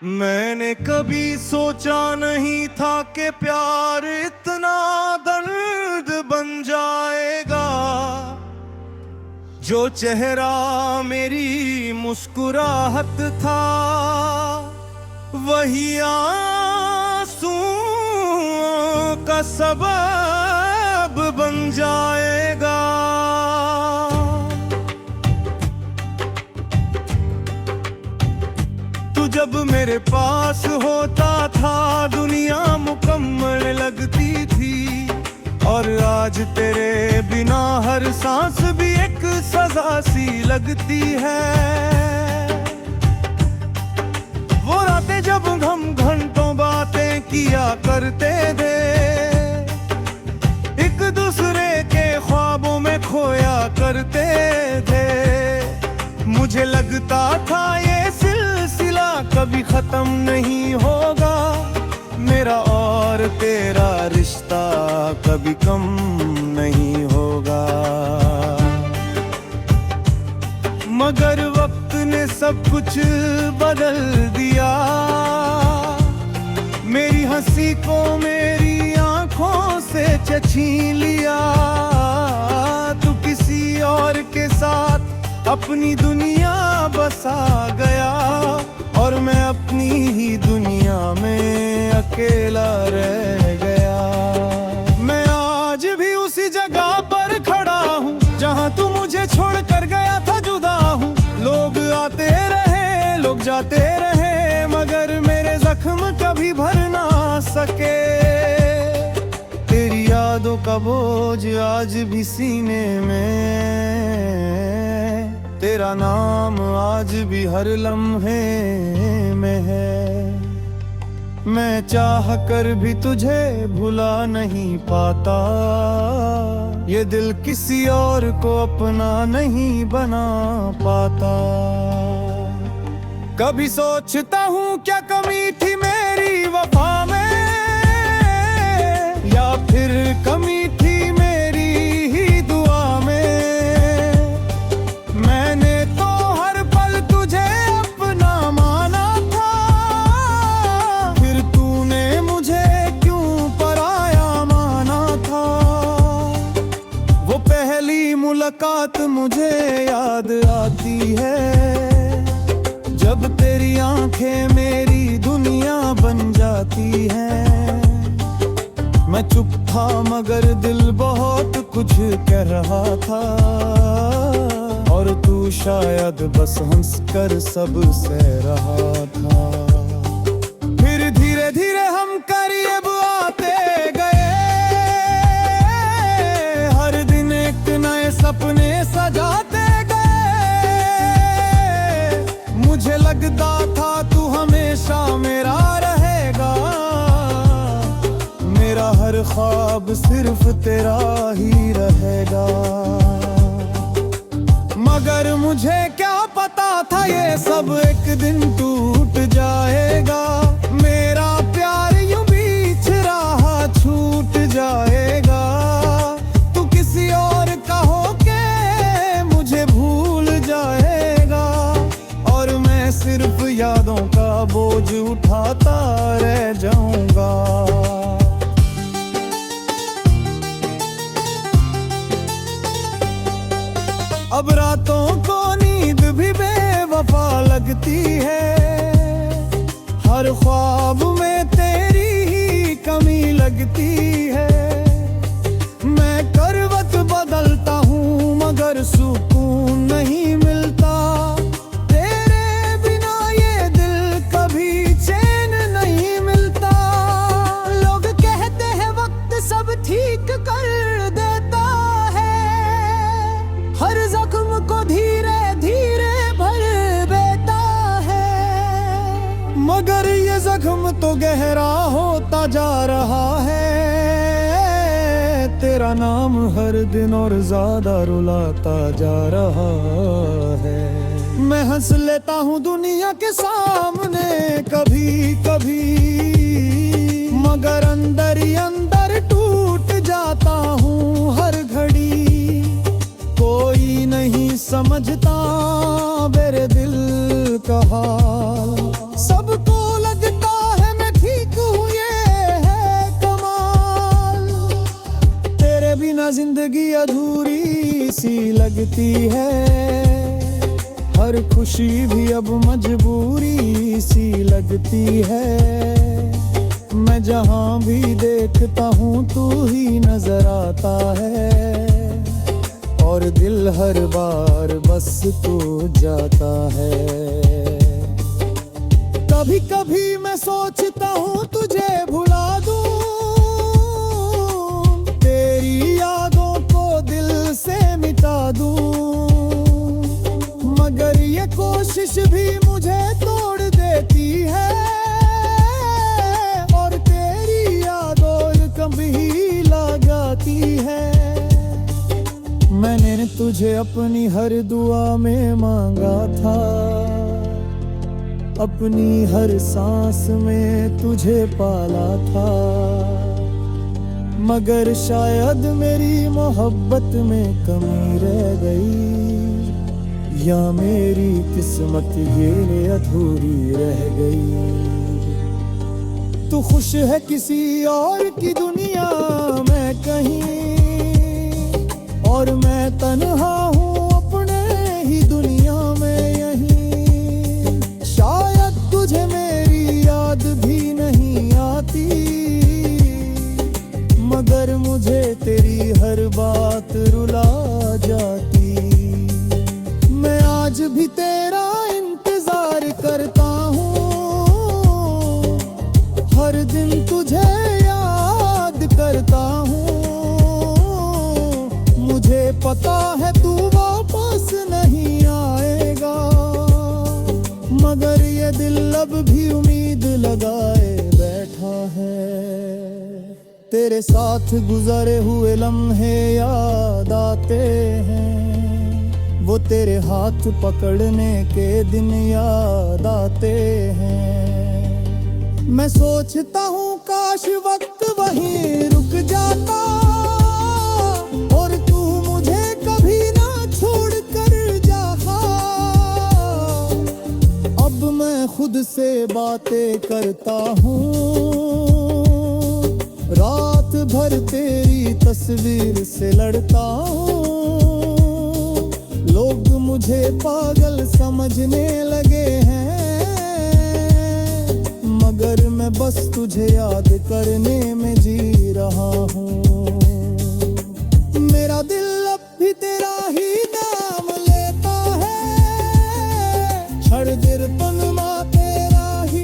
मैंने कभी सोचा नहीं था कि प्यार इतना दर्द बन जाएगा। जो चेहरा मेरी मुस्कुराहट था वही आंसुओं का सबब बन जाएगा। तू जब मेरे पास होता था दुनिया मुकम्मल लगती थी, और आज तेरे बिना हर सांस भी एक सजा सी लगती है। वो रातें जब हम घंटों बातें किया करते थे, एक दूसरे के ख्वाबों में खोया करते थे। मुझे लगता था ये सिलसिला कभी खत्म नहीं होगा, मेरा और तेरा रिश्ता कभी कम नहीं होगा। मगर वक्त ने सब कुछ बदल दिया, मेरी हंसी को मेरी आंखों से छीन लिया। तू किसी और के साथ अपनी दुनिया बसा गया, और मैं अपनी ही दुनिया में अकेला रह गया। मैं आज भी उसी जगह पर खड़ा हूँ जहाँ तू मुझे छोड़ कर गया था, जुदा हूँ। लोग आते रहे लोग जाते रहे, मगर मेरे जख्म कभी भर ना सके। तेरी यादों का बोझ आज भी सीने में, तेरा नाम आज भी हर लम्हे में है। मैं चाह कर भी तुझे भुला नहीं पाता, ये दिल किसी और को अपना नहीं बना पाता। कभी सोचता हूँ क्या कमी थी मेरी वफा में, या फिर कमी थी मेरी ही दुआ में। मैंने तो हर पल तुझे अपना माना था, फिर तूने मुझे क्यों पराया माना था। वो पहली मुलाकात मुझे याद आती है, जब तेरी आंखें मेरी दुनिया बन जाती हैं। मैं चुप था मगर दिल बहुत कुछ कह रहा था, और तू शायद बस हंस कर सब सह रहा था। फिर धीरे धीरे हम करीब आते गए, हर दिन एक नए सपने सजाते गए। मुझे लगता था तू हमेशा मेरा रहेगा, मेरा हर ख्वाब सिर्फ तेरा ही रहेगा। मगर मुझे क्या पता था ये सब एक दिन टूट जाएगा। मेरा प्यार यूं बीच राह छूट जाएगा। तू किसी और का होके मुझे भूल जाएगा, और मैं सिर्फ यादों का बोझ उठाता रह जाऊंगा। अब रातों को नींद भी बेवफा लगती है, हर ख्वाब में तेरी ही कमी लगती है। मैं करवट बदलता हूँ मगर सुकून नहीं मिलता, तेरे बिना ये दिल कभी चैन नहीं मिलता। लोग कहते हैं वक्त सब ठीक कर देता है, हर जख्म को धीरे धीरे भर देता है। मगर ये जख्म तो गहरा होता जा रहा है, तेरा नाम हर दिन और ज्यादा रुलाता जा रहा है। मैं हंस लेता हूँ दुनिया के सामने कभी कभी, मगर अंदर ही अंदर टूट जाता हूँ हर घड़ी। कोई नहीं समझता मेरे दिल का हाल, सबको लगती है, हर खुशी भी अब मजबूरी सी लगती है। मैं जहाँ भी देखता हूँ तू ही नजर आता है, और दिल हर बार बस तू जाता है। कभी कभी मैं सोचता हूँ तुझे भुला दूँ, तेरी यादों को दिल से मिटा दूँ, मगर ये कोशिश भी मुझे तोड़ देती है, और तेरी यादों कभी लगाती है। मैंने तुझे अपनी हर दुआ में मांगा था, अपनी हर सांस में तुझे पाला था, मगर शायद मेरी मोहब्बत में कमी रह गई, या मेरी किस्मत ये अधूरी रह गई। तू खुश है किसी और की दुनिया में कहीं, और मैं तन्हा हूँ अपने ही दुनिया में यहीं। शायद तुझे मेरी याद भी नहीं आती, मगर मुझे तेरी हर बात रुला जाती। मैं आज भी तेरा इंतजार करता हूँ, हर दिन तुझे याद करता हूँ। मुझे पता है तू वापस नहीं आएगा, मगर ये दिल अब भी उम्मीद लगाए बैठा है। तेरे साथ गुजरे हुए लम्हे याद आते हैं, वो तेरे हाथ पकड़ने के दिन याद आते हैं। मैं सोचता हूँ काश वक्त वहीं रुक जाता, और तू मुझे कभी ना छोड़ कर जा। अब मैं खुद से बातें करता हूँ, रात भर तेरी तस्वीर से लड़ता हूँ। लोग मुझे पागल समझने लगे हैं, मगर मैं बस तुझे याद करने में जी रहा हूँ। मेरा दिल अब भी तेरा ही नाम लेता है, हर दिल पनमा तेरा ही।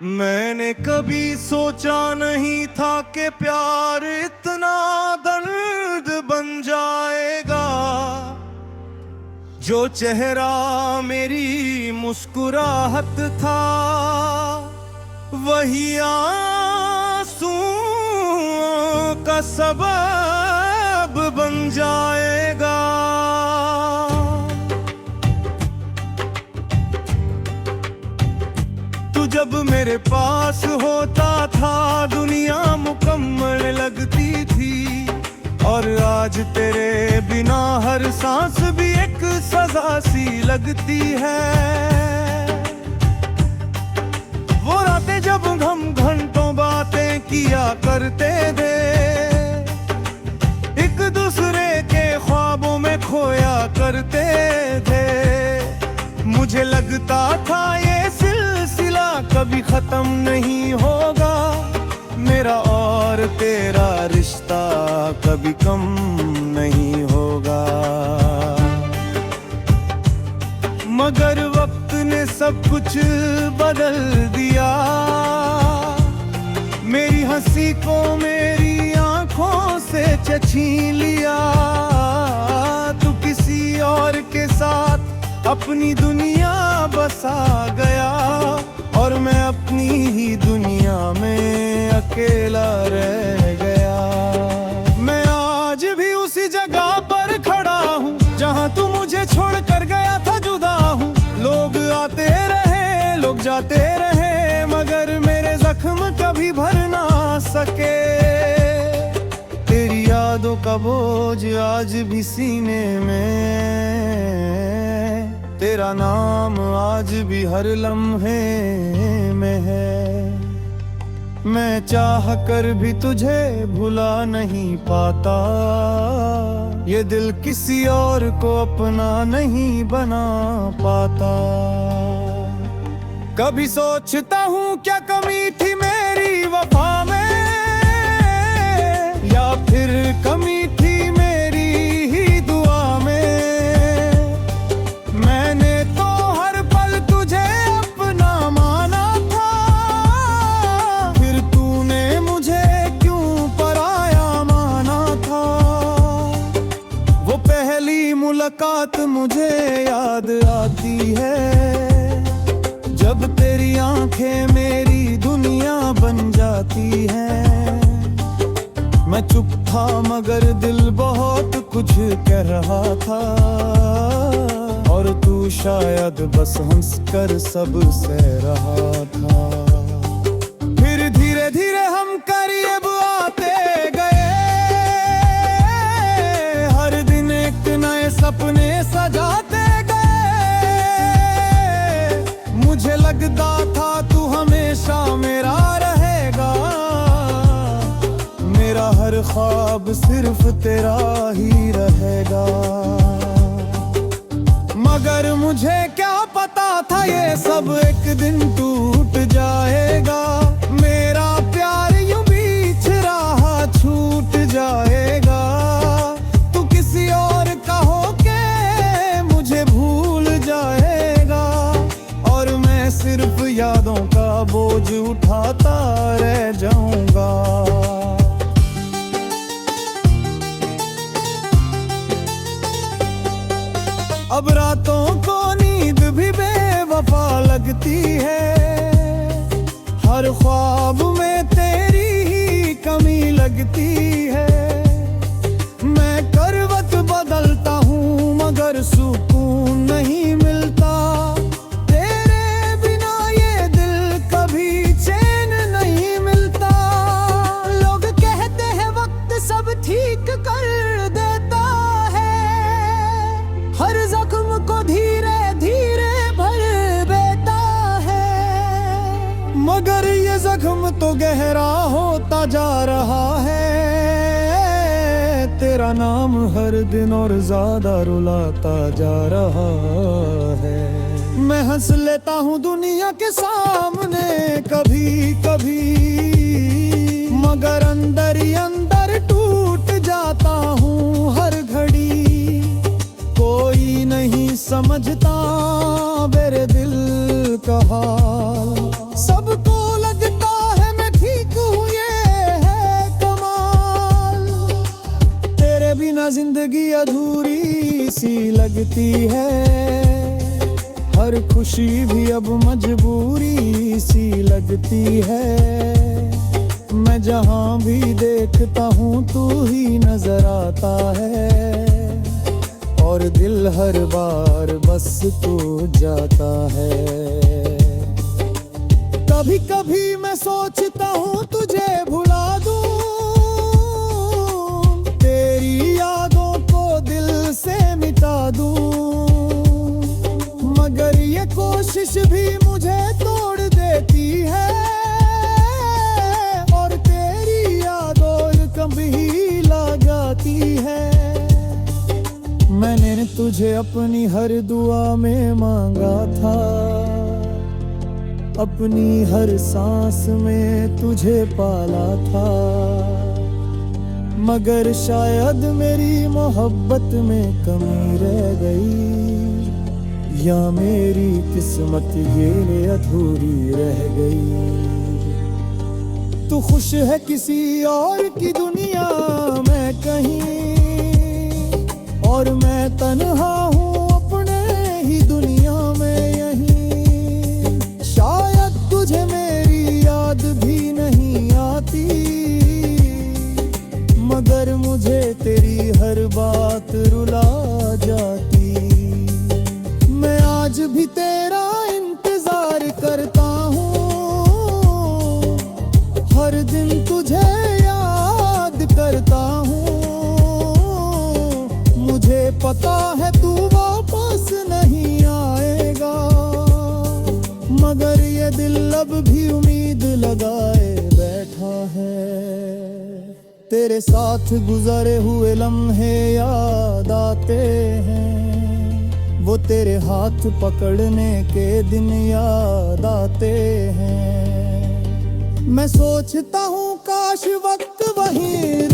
मैंने कभी सोचा नहीं था कि प्यार इतना दर्द बन जाएगा, जो चेहरा मेरी मुस्कुराहट था वही आंसुओं का सबब बन जाएगा। तू जब मेरे पास होता था दुनिया मुकम्मल लगती थी, और आज तेरे बिना हर सांस भी एक सजा सी लगती है। वो रातें जब हम घंटों बातें किया करते थे, एक दूसरे के ख्वाबों में खोया करते थे। मुझे लगता था ये सिलसिला कभी खत्म नहीं होगा, मेरा और तेरा रिश्ता कभी कम नहीं होगा। मगर वक्त ने सब कुछ बदल दिया, मेरी हंसी को मेरी आंखों से छीन लिया। तू किसी और के साथ अपनी दुनिया बसा गया, और मैं अपनी ही दुनिया में अकेला रह गया। मैं आज भी उसी जगह पर खड़ा हूँ जहाँ तू मुझे छोड़ कर गया था, जुदा हूँ। लोग आते रहे लोग जाते रहे, मगर मेरे जख्म कभी भर ना सके। तेरी यादों का बोझ आज भी सीने में, तेरा नाम आज भी हर लम्हे में है। मैं चाह कर भी तुझे भुला नहीं पाता, ये दिल किसी और को अपना नहीं बना पाता। कभी सोचता हूँ क्या कमी थी मेरी वफा में, या फिर कमी थी मेरी ही दुआ में। मैंने तो हर पल तुझे अपना माना था, फिर तूने मुझे क्यों पराया माना था। वो पहली मुलाकात मुझे याद आती है, जब तेरी आंखें मेरी दुनिया बन जाती हैं। मैं चुप था मगर दिल बहुत कुछ कह रहा था, और तू शायद बस हंस कर सब सह रहा था। फिर धीरे धीरे हम करीब आते गए, हर दिन एक नए सपने सजाते गए। मुझे लगता था तू हमेशा मेरा रहेगा, मेरा हर ख्वाब सिर्फ तेरा ही रहेगा। मगर मुझे क्या पता था ये सब एक दिन टूट जाएगा। मेरा प्यार यूं बीच राह छूट जाएगा। तू किसी और का होके मुझे भूल जाएगा, और मैं सिर्फ यादों का बोझ उठाता रह जाऊंगा। अब रातों को नींद भी बेवफा लगती है, हर ख्वाब में तेरी ही कमी लगती है। मैं करवट बदलता हूँ मगर सुकून नहीं मिलता, तेरे बिना ये दिल कभी चैन नहीं मिलता। लोग कहते हैं वक्त सब ठीक कर देता है, हर जख्म को धीरे धीरे भर देता है। मगर ये जख्म तो गहरा होता जा रहा है, तेरा नाम हर दिन और ज्यादा रुलाता जा रहा है। मैं हंस लेता हूँ दुनिया के सामने कभी कभी, मगर अंदर ही अंदर टूट जाता हूँ हर घड़ी। कोई नहीं समझता मेरे दिल का हाल, सबको लगता है मैं ठीक हूँ ये है कमाल। तेरे बिना जिंदगी अधूरी सी लगती है, हर खुशी भी अब मजबूरी सी लगती है। मैं जहाँ भी देखता हूँ तू ही नजर आता है, और दिल हर बार बस तू जाता है। कभी कभी मैं सोचता हूँ तुझे भुला दूं, तेरी यादों को दिल से मिटा दूं, मगर ये कोशिश भी मुझे तोड़ देती है, और तेरी यादों कभी लगाती है। मैंने तुझे अपनी हर दुआ में मांगा था, अपनी हर सांस में तुझे पाला था, मगर शायद मेरी मोहब्बत में कमी रह गई, या मेरी किस्मत ये अधूरी रह गई। तू खुश है किसी और की दुनिया में कहीं, और मैं तन्हा हूँ अपने ही दुनिया में यहीं। शायद तुझे मेरी याद भी नहीं आती, मगर मुझे तेरी हर बात रुला जाती। मैं आज भी तेरा इंतजार करता हूँ, हर दिन तुझे याद करता हूँ। मुझे पता है तू वापस नहीं आएगा, मगर ये दिल अब भी उम्मीद लगाए बैठा है। तेरे साथ गुजरे हुए लम्हे याद आते हैं, वो तेरे हाथ पकड़ने के दिन याद आते हैं। मैं सोचता हूँ काश वक्त वहीं